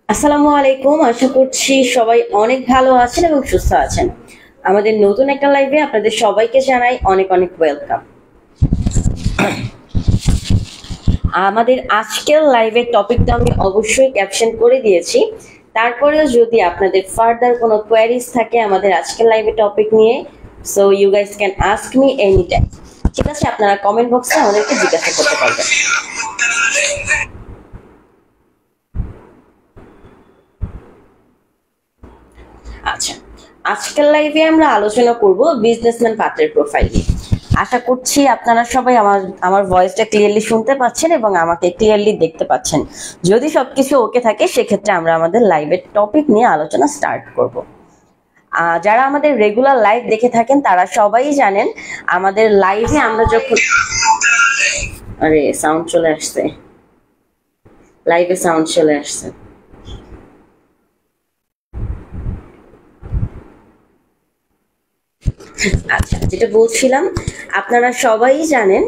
আসসালামু আলাইকুম। আশা করছি সবাই অনেক ভালো আছেন এবং সুস্থ আছেন। আমাদের নতুন একটা লাইভে আপনাদের সবাইকে জানাই অনেক অনেক ওয়েলকাম। আমাদের আজকের লাইভের টপিকটা আমি অবশ্যই ক্যাপশন করে দিয়েছি। তারপরেও যদি আপনাদের ফার্দার কোনো কোয়ারিজ থাকে আমাদের আজকের লাইভের টপিক নিয়ে, so you guys can ask me any time. ঠিক আছে, আপনারা কমেন্ট বক্সে আমাদেরকে জিজ্ঞাসা করতে পারবেন। আচ্ছা, আজকের লাইভে আমরা আলোচনা করব বিজনেসম্যান পাত্রের প্রোফাইল নিয়ে। আশা করছি আপনারা সবাই আমার ভয়েসটা ক্লিয়ারলি শুনতে পাচ্ছেন এবং আমাকে ক্লিয়ারলি দেখতে পাচ্ছেন। যদি সবকিছু ওকে থাকে সেক্ষেত্রে আমরা আমাদের লাইভের টপিক নিয়ে আলোচনা স্টার্ট করব। যারা আমাদের রেগুলার লাইভ দেখে থাকেন তারা সবাই জানেন আমাদের লাইভে আমরা যখন সাউন্ড চলে আসছে, লাইভে সাউন্ড চলে আসছে। আচ্ছা, যেটা বলছিলাম, আপনারা সবাই জানেন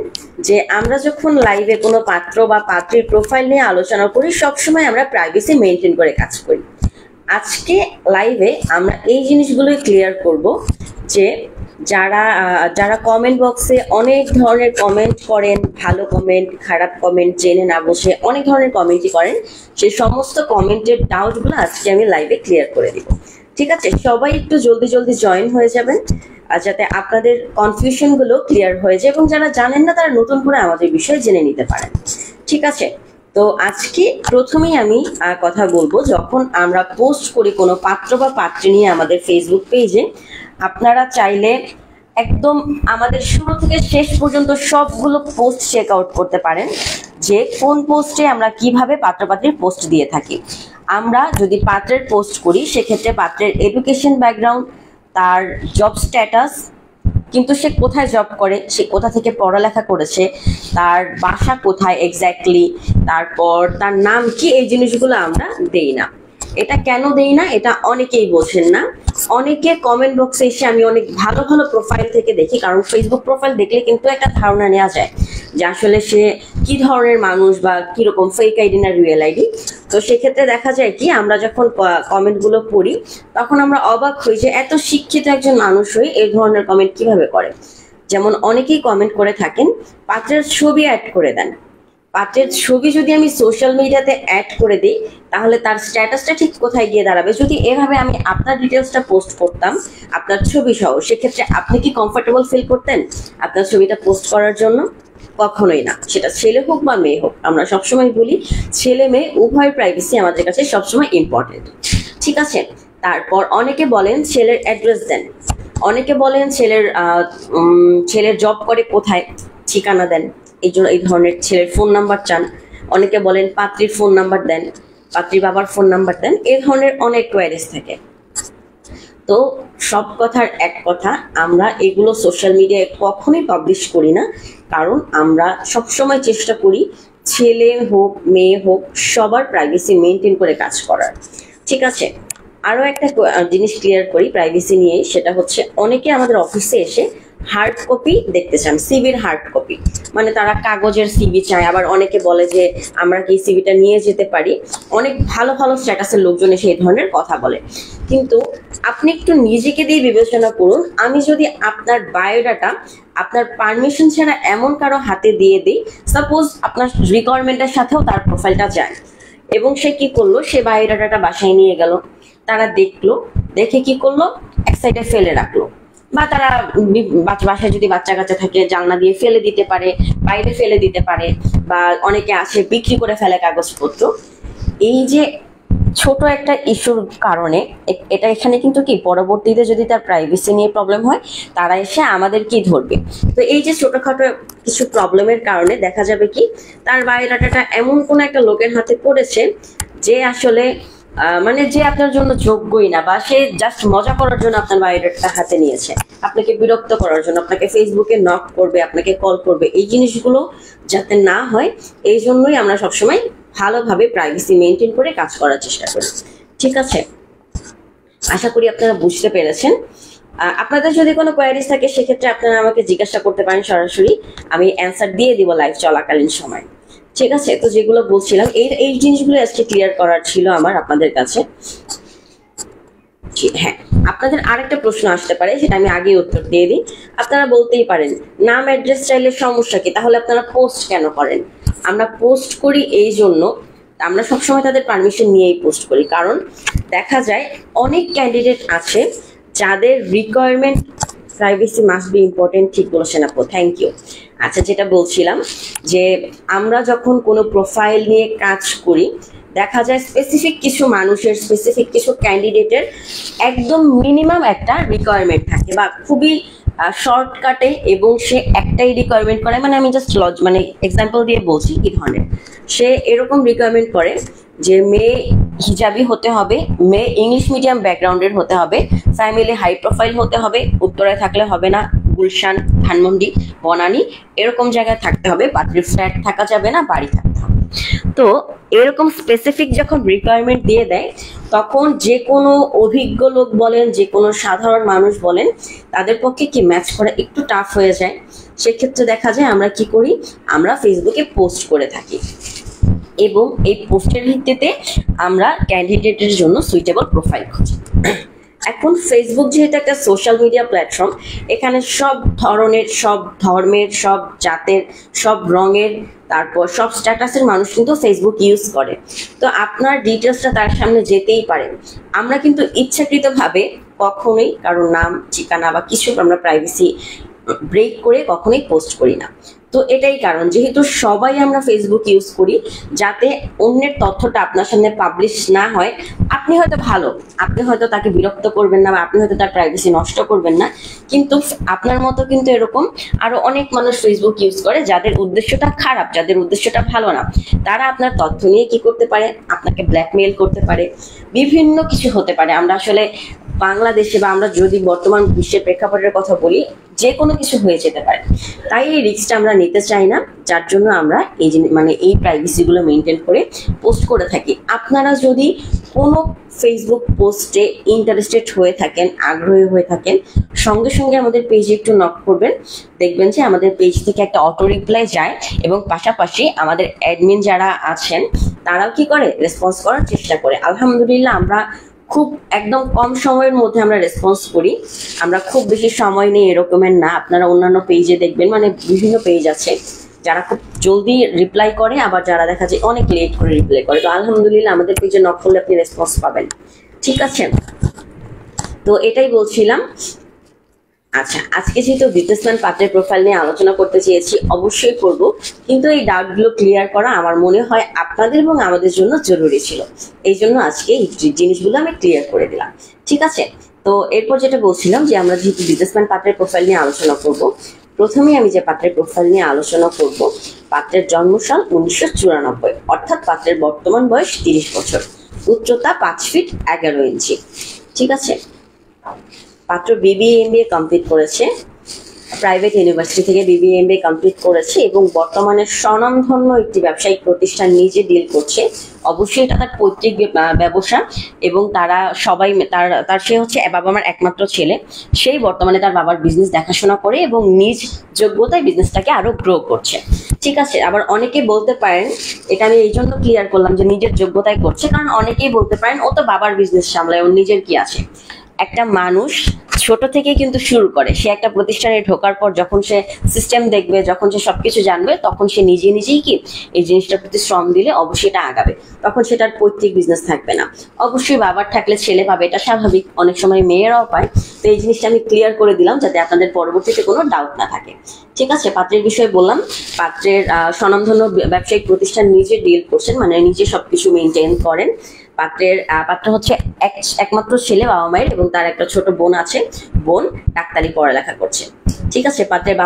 যে আমরা যখন লাইভে কোনো পাত্র বা পাত্রীর প্রোফাইল নিয়ে আলোচনা করি সবসময় আমরা প্রাইভেসি মেনটেন করে কাজ করি। আজকে লাইভে আমরা এই জিনিসগুলোই ক্লিয়ার করব যে যারা যারা কমেন্ট বক্সে অনেক ধরনের কমেন্ট করেন, ভালো কমেন্ট, খারাপ কমেন্ট, জেনে না বসে অনেক ধরনের কমেন্টই করেন, সেই সমস্ত কমেন্টের ডাউটগুলো আজকে আমি লাইভে ক্লিয়ার করে দিব। ঠিক আছে, সবাই একটু জলদি জলদি জয়েন হয়ে যাবেন যাতে আপনাদের কনফিউশন গুলো ক্লিয়ার হয়ে যায় এবং যারা জানেন না তারা নতুন করে আমাদের বিষয়ে জেনে নিতে পারেন। ঠিক আছে, তো আজকে প্রথমেই আমি কথা বলবো, যখন আমরা পোস্ট করি কোনো পাত্র বা পাত্রী নিয়ে আমাদের ফেসবুক পেজে, আপনারা চাইলে একদম আমাদের শুরু থেকে শেষ পর্যন্ত সবগুলো পোস্ট চেক আউট করতে পারেন যে কোন পোস্টে আমরা কিভাবে পাত্রপাত্রীর পোস্ট দিয়ে থাকি। আমরা যদি পাত্রের পোস্ট করি সেক্ষেত্রে পাত্রের এডুকেশন ব্যাকগ্রাউন্ড, তার জব স্ট্যাটাস, কিন্তু সে কোথায় জব করে, সে কোথা থেকে পড়ালেখা করেছে, তার বাসা কোথায় এক্স্যাক্টলি, তারপর তার নাম কি, এই জিনিসগুলো আমরা দেই না। এটা কেন দেই না এটা অনেকেই বোঝেন না। অনেকে কমেন্ট বক্সে এসে আমি অনেক ভালো ভালো প্রোফাইল থেকে দেখি, কারণ ফেসবুক প্রোফাইল দেখলে কিন্তু একটা ধারণা নেওয়া যায় যে আসলে সে কি ধরনের মানুষ বা কিরকম, ফেক আইডি না রিয়েল আইডি। তো সেক্ষেত্রে দেখা যায় কি, আমরা যখন কমেন্টগুলো পড়ি তখন আমরা অবাক হই যে এত শিক্ষিত একজন মানুষ হয়ে এই ধরনের কমেন্ট কিভাবে করে। যেমন অনেকেই কমেন্ট করে থাকেন পাত্রের ছবি অ্যাড করে দেন। পাত্রের ছবি যদি আমি সোশ্যাল মিডিয়াতে অ্যাড করে দিই তাহলে তার স্ট্যাটাসটা ঠিক কোথায় গিয়ে দাঁড়াবে? যদি এভাবে আমি আপনার ডিটেলসটা পোস্ট করতাম আপনার ছবি সহ, সেক্ষেত্রে আপনি কি কমফোর্টেবল ফিল করতেন আপনার ছবিটা পোস্ট করার জন্য? কখনোই না। সেটা ছেলে হোক বা মেয়ে হোক, আমরা সবসময় বলি ছেলে মেয়ে উভয় প্রাইভেসি আমাদের কাছে সবসময় ইম্পর্টেন্ট। ঠিক আছে, তারপর অনেকে বলেন ছেলের অ্যাড্রেস দেন, অনেকে বলেন ছেলের জব করে কোথায়, ঠিকানা দেন, এই ধরনের ছেলের ফোন নাম্বার চান। অনেকে বলেন পাত্রীর ফোন নাম্বার দেন, পাত্রীর বাবার ফোন নাম্বার দেন। এই ধরনের অনেক কোয়ারিজ থাকে। তো সব কথার এক কথা, আমরা এগুলো সোশ্যাল মিডিয়ায় কখনোই পাবলিশ করি না, কারণ আমরা সবসময় চেষ্টা করি ছেলে হোক মেয়ে হোক সবার প্রাইভেসি মেনটেন করে কাজ করার। ঠিক আছে, আরো একটা জিনিস ক্লিয়ার করি প্রাইভেসি নিয়ে, সেটা হচ্ছে অনেকে আমাদের অফিসে এসে হার্ড কপি দেখতে চান, সিভির হার্ড কপি, মানে তারা কাগজের সিভি চায়। আবার অনেকে বলে যে আমরা কি সিভিটা নিয়ে যেতে পারি। অনেক ভালো ভালো স্ট্যাটাসের লোকজন এসে এই ধরনের কথা বলে, কিন্তু আপনি একটু নিজেকে দিয়ে বিবেচনা করুন, আমি যদি আপনার বায়োডাটা আপনার পারমিশন ছাড়া এমন কারো হাতে দিয়ে দিই, সাপোজ আপনার রিকোয়ারমেন্টের সাথেও তার প্রোফাইলটা যায়, এবং সে কি করলো, সে বায়োডাটাটা বাসায় নিয়ে গেল, তারা দেখলো, দেখে কি করলো, এক সাইডে ফেলে রাখলো, বা তারা বাসায় যদি বাচ্চা কাচ্চা থাকে জানলা দিয়ে ফেলে দিতে পারে, বাইরে ফেলে দিতে পারে, বা অনেকে আসে বিক্রি করে ফেলে কাগজপত্র। এই যে ছোট একটা ইস্যুর কারণে এটা এখানে কিন্তু কি পরবর্তীতে যদি তার প্রাইভেসি নিয়ে প্রবলেম হয় তারা এসে আমাদের কি ধরবে। তো এই যে ছোটখাটো কিছু প্রবলেমের কারণে দেখা যাবে কি তার বায়োডাটাটা এমন কোন একটা লোকের হাতে পড়েছে যে আসলে মানে যে আপনার জন্য যোগ্যই না, বা সে জাস্ট মজা করার জন্য আপনার বায়োডাটা হাতে নিয়েছে, আপনাকে বিরক্ত করার জন্য, আপনাকে ফেসবুকে নক করবে, আপনাকে কল করবে। এই জিনিসগুলো যাতে না হয় এই জন্যই আমরা সবসময় ভালোভাবে প্রাইভেসি মেনটেন করে কাজ করার চেষ্টা করি। ঠিক আছে, আশা করি আপনারা বুঝতে পেরেছেন। আপনাদের যদি কোনো কোয়ারিজ থাকে সেক্ষেত্রে আপনারা আমাকে জিজ্ঞাসা করতে পারেন সরাসরি, আমি অ্যান্সার দিয়ে দিব লাইভ চলাকালীন সময়। ঠিক আছে, তো যেগুলো বলছিলাম এই এই জিনিসগুলো আজকে ক্লিয়ার করার ছিল আমার আপনাদের কাছে। হ্যাঁ, আপনাদের আরেকটা প্রশ্ন আসতে পারে, সেটা আমি আগে উত্তর দিয়ে দিই। আপনারা বলতেই পারেন নাম অ্যাড্রেস চাইলে সমস্যা কি, তাহলে আপনারা পোস্ট কেন করেন? আমরা পোস্ট করি এই জন্য, আমরা সবসময় তাদের পারমিশন নিয়েই পোস্ট করি, কারণ দেখা যায় অনেক ক্যান্ডিডেট আছে যাদের requirement privacy must be important. ঠিক বলেছেন আপু, থ্যাংক ইউ। আচ্ছা, যেটা বলছিলাম যে আমরা যখন কোনো প্রোফাইল নিয়ে কাজ করি, দেখা যায় স্পেসিফিক কিছু মানুষের, স্পেসিফিক কিছু ক্যান্ডিডেটের একদম মিনিমাম একটা রিকোয়ারমেন্ট থাকে বা খুবই শর্টকাটে, এবং সে একটাই রিকোয়ারমেন্ট করে। মানে আমি জাস্ট মানে এক্সাম্পল দিয়ে বলছি কি ধরনের। সে এরকম রিকোয়ারমেন্ট করে যে মেয়ে হিজাবি হতে হবে, মেয়ে ইংলিশ মিডিয়াম ব্যাকগ্রাউন্ডের হতে হবে, ফ্যামিলি হাই প্রোফাইল হতে হবে, উত্তরায় থাকলে হবে না, গুলশান, ধানমন্ডি, বনানী এরকম জায়গায় থাকতে হবে, পাত্রীর ফ্ল্যাট থাকা যাবে না, বাড়ি থাকতে হবে। তো এরকম স্পেসিফিক যখন রিকোয়ারমেন্ট দিয়ে দেয়, তখন যে কোনো অভিজ্ঞ লোক বলেন, যে কোনো সাধারণ মানুষ বলেন, তাদের পক্ষে কি ম্যাচ করা একটু টাফ হয়ে যায়। সেক্ষেত্রে দেখা যায় আমরা কি করি, আমরা ফেসবুকে পোস্ট করে থাকি, এবং এই পোস্টের ভিত্তিতে আমরা ক্যান্ডিডেটের জন্য সুইটেবল প্রোফাইল খুঁজি। এখন ফেসবুক যেহেতু একটা সোশ্যাল মিডিয়া প্ল্যাটফর্ম, এখানে সব ধরনের, সব ধর্মের, সব জাতের, সব রঙের, তারপর সব স্ট্যাটাসের মানুষ কিন্তু ফেসবুক ইউজ করে। তো আপনার ডিটেলসটা তার সামনে যেতেই পারে। আমরা কিন্তু ইচ্ছাকৃতভাবে কখনোই কারোর নাম, ঠিকানা বা কিছু আমরা প্রাইভেসি ব্রেক করে কখনোই পোস্ট করি না। তো এটাই কারণ, যেহেতু সবাই আমরা ফেসবুক ইউজ করি, যাতে অন্যের তথ্যটা আপনার সামনে পাবলিশ না হয়। আপনি হয়তো ভালো, আপনি হয়তো তাকে বিরক্ত করবেন না, বা আপনি হয়তো তার প্রাইভেসি নষ্ট করবেন না, কিন্তু আপনার মতো কিন্তু এরকম আরো অনেক মানুষ ফেসবুক ইউজ করে, যাদের উদ্দেশ্যটা খারাপ, যাদের উদ্দেশ্যটা ভালো না। তারা আপনার তথ্য নিয়ে কি করতে পারে, আপনাকে ব্ল্যাকমেইল করতে পারে, বিভিন্ন কিছু হতে পারে। আমরা আসলে বাংলাদেশে, বা আমরা যদি বর্তমান বিশ্বের প্রেক্ষাপটের কথা বলি, যে কোনো কিছু হয়ে যেতে পারে। তাই এই রিস্কটা আমরা নিতে চাই না, যার জন্য আমরা এই মানে এই প্রাইভেসিগুলো মেনটেন করে পোস্ট করে থাকি। আপনারা যদি কোনো ফেসবুক পোস্টে ইন্টারেস্টেড হয়ে থাকেন, আগ্রহী হয়ে থাকেন, সঙ্গে সঙ্গে আমাদের পেজে একটু নক করবেন। দেখবেন যে আমাদের পেজ থেকে একটা অটো রিপ্লাই যায়, এবং পাশাপাশি আমাদের অ্যাডমিন যারা আছেন তারাও কি করে, রেসপন্স করার চেষ্টা করে। আলহামদুলিল্লাহ, আমরা খুব একদম কম সময়ের মধ্যে আমরা রেসপন্স করি। আমরা খুব বেশি সময় নেই এরকমের না। আপনারা অন্যান্য পেজে দেখবেন, মানে বিভিন্ন পেজ আছে যারা খুব জলদি রিপ্লাই করে, আবার যারা দেখা যায় অনেক লেট করে রিপ্লাই করে। তো আলহামদুলিল্লাহ, আমাদের পেজে নক করলে আপনি রেসপন্স পাবেন। ঠিক আছে, তো এটাই বলছিলাম। আচ্ছা, আজকে যেহেতু বিজনেসম্যান পাত্রের প্রোফাইল নিয়ে আলোচনা করতে চেয়েছি, অবশ্যই করব, কিন্তু এই ডাউটগুলো ক্লিয়ার করা আমার মনে হয় আপনাদের এবং আমাদের জন্য জরুরি ছিল। এই জন্য আজকে এই জিনিসগুলো আমি ক্লিয়ার করে দিলাম। ঠিক আছে, তো এরপর যেটা বলছিলাম যে আমরা যেহেতু বিজনেসম্যান পাত্রের প্রোফাইল নিয়ে আলোচনা করব, প্রথমেই আমি যে পাত্রের প্রোফাইল নিয়ে আলোচনা করব, পাত্রের জন্মসাল 1994, অর্থাৎ পাত্রের বর্তমান বয়স 30 বছর, উচ্চতা 5 ফিট 11 ইঞ্চি। ঠিক আছে, পাত্র বিবিএ এমবিএ কমপ্লিট করেছে, প্রাইভেট ইউনিভার্সিটি থেকে বিবিএ এমবিএ কমপ্লিট করেছে, এবং বর্তমানে স্বনামধন্য একটি ব্যবসায়িক প্রতিষ্ঠান নিজে ডিল করছে। অবশ্যই এটা তার পৈতৃক ব্যবসা, এবং তারা সবাই তার সে হচ্ছে বাবা মার একমাত্র ছেলে। সেই বর্তমানে তার বাবার বিজনেস দেখাশোনা করে এবং নিজ যোগ্যতায় বিজনেসটাকে আরো গ্রো করছে। ঠিক আছে, আবার অনেকে বলতে পারেন, এটা আমি এই জন্য ক্লিয়ার করলাম যে নিজের যোগ্যতায় করছে, কারণ অনেকেই বলতে পারেন ও তো বাবার বিজনেস সামলায়, ওর নিজের কি আছে। একটা মানুষ ছোট থেকে কিন্তু শুরু করে, সে একটা প্রতিষ্ঠানে ঢোকার পর যখন সে সিস্টেম দেখবে, যখন সে সবকিছু জানবে, তখন সে নিজেই কি এই জিনিসটার প্রতি শ্রম দিলে অবশ্যই এটা আগাবে। তখন সেটার পৈতৃক বিজনেস থাকবে না। অবশ্যই বাবার থাকলে ছেলে পাবে, এটা স্বাভাবিক, অনেক সময় মেয়েরাও পায়। তো এই জিনিসটা আমি ক্লিয়ার করে দিলাম যাতে আপনাদের পরবর্তীতে কোনো ডাউট না থাকে। ঠিক আছে, পাত্রের বিষয়ে বললাম, পাত্রের স্বনামধন্য ব্যবসায়িক প্রতিষ্ঠান নিজে ডিল করছেন, মানে নিজে সবকিছু মেনটেন করেন। পাত্র হচ্ছে একমাত্র ছেলে বাবা মায়ের, এবং তার একটা ছোট বোন আছে, বোন ডাক্তারি পড়ালেখা করছে। ঠিক আছে, পাত্রের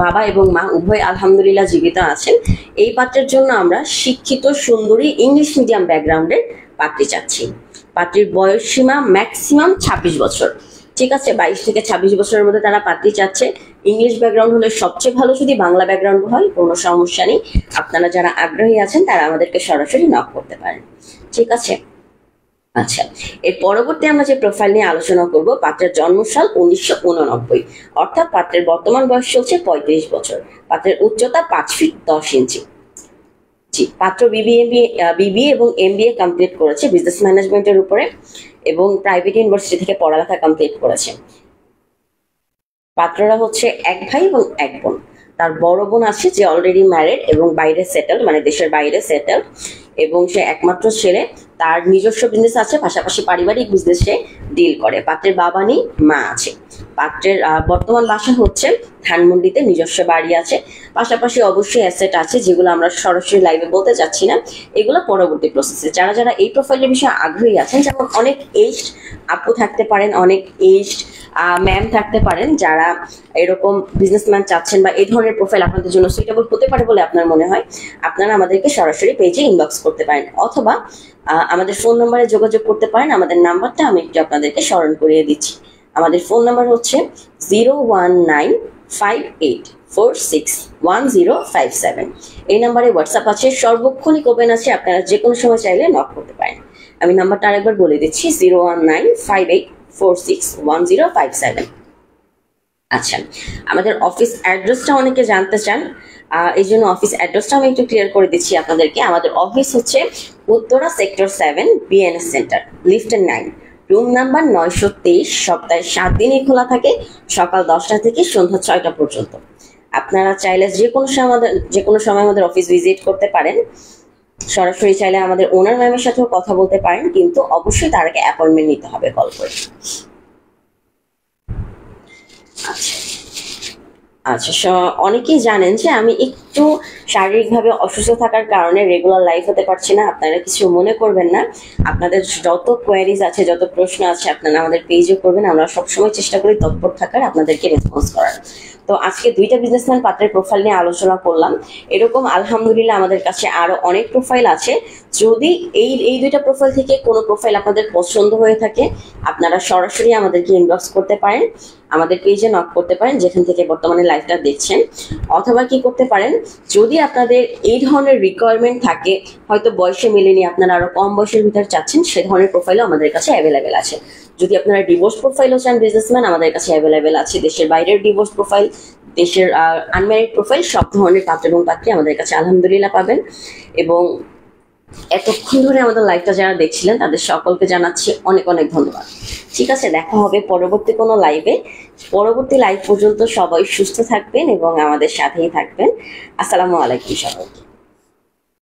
বাবা এবং মা উভয় আলহামদুলিল্লাহ জীবিত আছেন। এই পাত্রের জন্য আমরা শিক্ষিত, সুন্দরী, ইংলিশ মিডিয়াম ব্যাকগ্রাউন্ডের পাত্রী চাচ্ছি। পাত্রীর বয়স সীমা ম্যাক্সিমাম 26 বছর। ঠিক আছে, 22 থেকে 26 বছরের মধ্যে তারা পাত্রী চাচ্ছে। ইংলিশ ব্যাকগ্রাউন্ড হলে সবচেয়ে ভালো, যদি বাংলা ব্যাকগ্রাউন্ড হয় কোনো সমস্যা নেই। আপনারা যারা আগ্রহী আছেন তারা আমাদেরকে সরাসরি নক করতে পারেন। ঠিক আছে, আচ্ছা, এর পরবর্তী আমরা যে প্রোফাইল নিয়ে আলোচনা করব, পাত্রের জন্মসাল 1989, অর্থাৎ পাত্রের বর্তমান বয়স চলছে 35 বছর। পাত্রের উচ্চতা 5 ফিট 10 ইঞ্চি। জি, পাত্র বিবিএ এবং এমবিএ কমপ্লিট করেছে বিজনেস ম্যানেজমেন্টের উপরে এবং প্রাইভেট ইউনিভার্সিটি থেকে পড়ালেখা কমপ্লিট করেছে। পাত্ররা হচ্ছে এক ভাই এবং এক বোন। তার বড় বোন আছে যে অলরেডি ম্যারিড এবং বাইরে সেটেলড, মানে দেশের বাইরে সেটেলড, এবং সে একমাত্র ছেলে। তার নিজস্ব বিজনেস আছে, পাশাপাশি পারিবারিক বিজনেসে ডিল করে। পাত্রের বাবা নেই, মা আছে। পাত্রের বর্তমান বাসা হচ্ছে ধানমন্ডিতে, নিজস্ব বাড়ি আছে, পাশাপাশি অবশ্যই অ্যাসেট আছে যেগুলো আমরা সরাসরি লাইভে বলতে যাচ্ছি না, এগুলো পরবর্তী প্রসেসে। যারা যারা এই প্রোফাইলের বিষয়ে আগ্রহী আছেন, যেমন অনেক এজড আপু থাকতে পারেন, অনেক এজড ম্যাম থাকতে পারেন, যারা এরকম বিজনেসম্যান চাচ্ছেন বা এই ধরনের প্রোফাইল আপনাদের জন্য সুইটেবল হতে পারে বলে আপনার মনে হয়, আপনারা আমাদেরকে সরাসরি পেজে ইনবক্স করতে পারেন অথবা আমাদের ফোন নম্বরে যোগাযোগ করতে পারেন। আমাদের নাম্বারটা আমি একটু আপনাদেরকে স্মরণ করিয়ে দিচ্ছি। আমাদের ফোন নাম্বার হচ্ছে 01958461057। এই নাম্বারে হোয়াটসঅ্যাপ আছে, সর্বক্ষণিক ওপেন আছে, আপনারা যে কোনো সময় চাইলে নক করতে পারেন। আমি নাম্বারটা আরেকবার বলে দিচ্ছি, 01958461057। আচ্ছা, আমাদের অফিস অ্যাড্রেসটা অনেকে জানতে চান, এই জন্য অফিস অ্যাড্রেসটা আমি একটু ক্লিয়ার করে দিচ্ছি আপনাদেরকে। আমাদের অফিস হচ্ছে উত্তরা সেক্টর 7 বিএনএস সেন্টার, লিফটের 9, রুম নাম্বার 923। সপ্তাহে 7 দিনই খোলা থাকে, সকাল 10টা থেকে সন্ধ্যা 6টা পর্যন্ত। আপনারা চাইলে যে কোনো সময় আমাদের অফিস ভিজিট করতে পারেন। সরাসরি চাইলে আমাদের ওনার ম্যামের সাথেও কথা বলতে পারেন, কিন্তু অবশ্যই তার আগে অ্যাপয়েন্টমেন্ট নিতে হবে কল করে। আচ্ছা, অনেকেই জানেন যে আমি একটু শারীরিকভাবে অসুস্থ থাকার কারণে রেগুলার লাইভ হতে পারছি না। আপনারা কিছু মনে করবেন না। আপনাদের যত কোয়ারিজ আছে, যত প্রশ্ন আছে, আপনারা আমাদের পেজে করবেন। আমরা সবসময় চেষ্টা করি তৎপর থাকার, আপনাদেরকে রেসপন্স করার। তো আজকে 2টা বিজনেসম্যান পাত্রের প্রোফাইল নিয়ে আলোচনা করলাম। এরকম আলহামদুলিল্লাহ আমাদের কাছে আরো অনেক প্রোফাইল আছে। যদি এই 2টা প্রোফাইল থেকে কোনো প্রোফাইল আপনাদের পছন্দ হয়ে থাকে, আপনারা সরাসরি আমাদেরকে ইনবক্স করতে পারেন, আমাদের পেজে নক করতে পারেন যেখান থেকে বর্তমানে লাইভটা দেখছেন। অথবা কি করতে পারেন, যদি আপনাদের এই ধরনের রিকোয়ারমেন্ট থাকে, হয়তো বয়সে মেলেনি, আপনারা আরো কম বয়সের ভিতর চাচ্ছেন, সে ধরনের প্রোফাইলও আমাদের কাছে অ্যাভেলেবেল আছে। যদি আপনারা ডিভোর্স প্রোফাইলও চান বিজনেসম্যান, আমাদের কাছে অ্যাভেলেবেল আছে। দেশের বাইরের ডিভোর্স প্রোফাইল, দেশের আনম্যারিড প্রোফাইল, সব ধরনের পাত্র এবং পাত্রী আমাদের কাছে আলহামদুলিল্লাহ পাবেন। এবং এতক্ষণ ধরে আমাদের লাইভটা যারা দেখছিলেন, তাদের সকলকে জানাচ্ছি অনেক অনেক ধন্যবাদ। ঠিক আছে, দেখা হবে পরবর্তী কোনো লাইভে। পরবর্তী লাইভ পর্যন্ত সবাই সুস্থ থাকবেন এবং আমাদের সাথেই থাকবেন। আসসালামু আলাইকুম সবাইকে।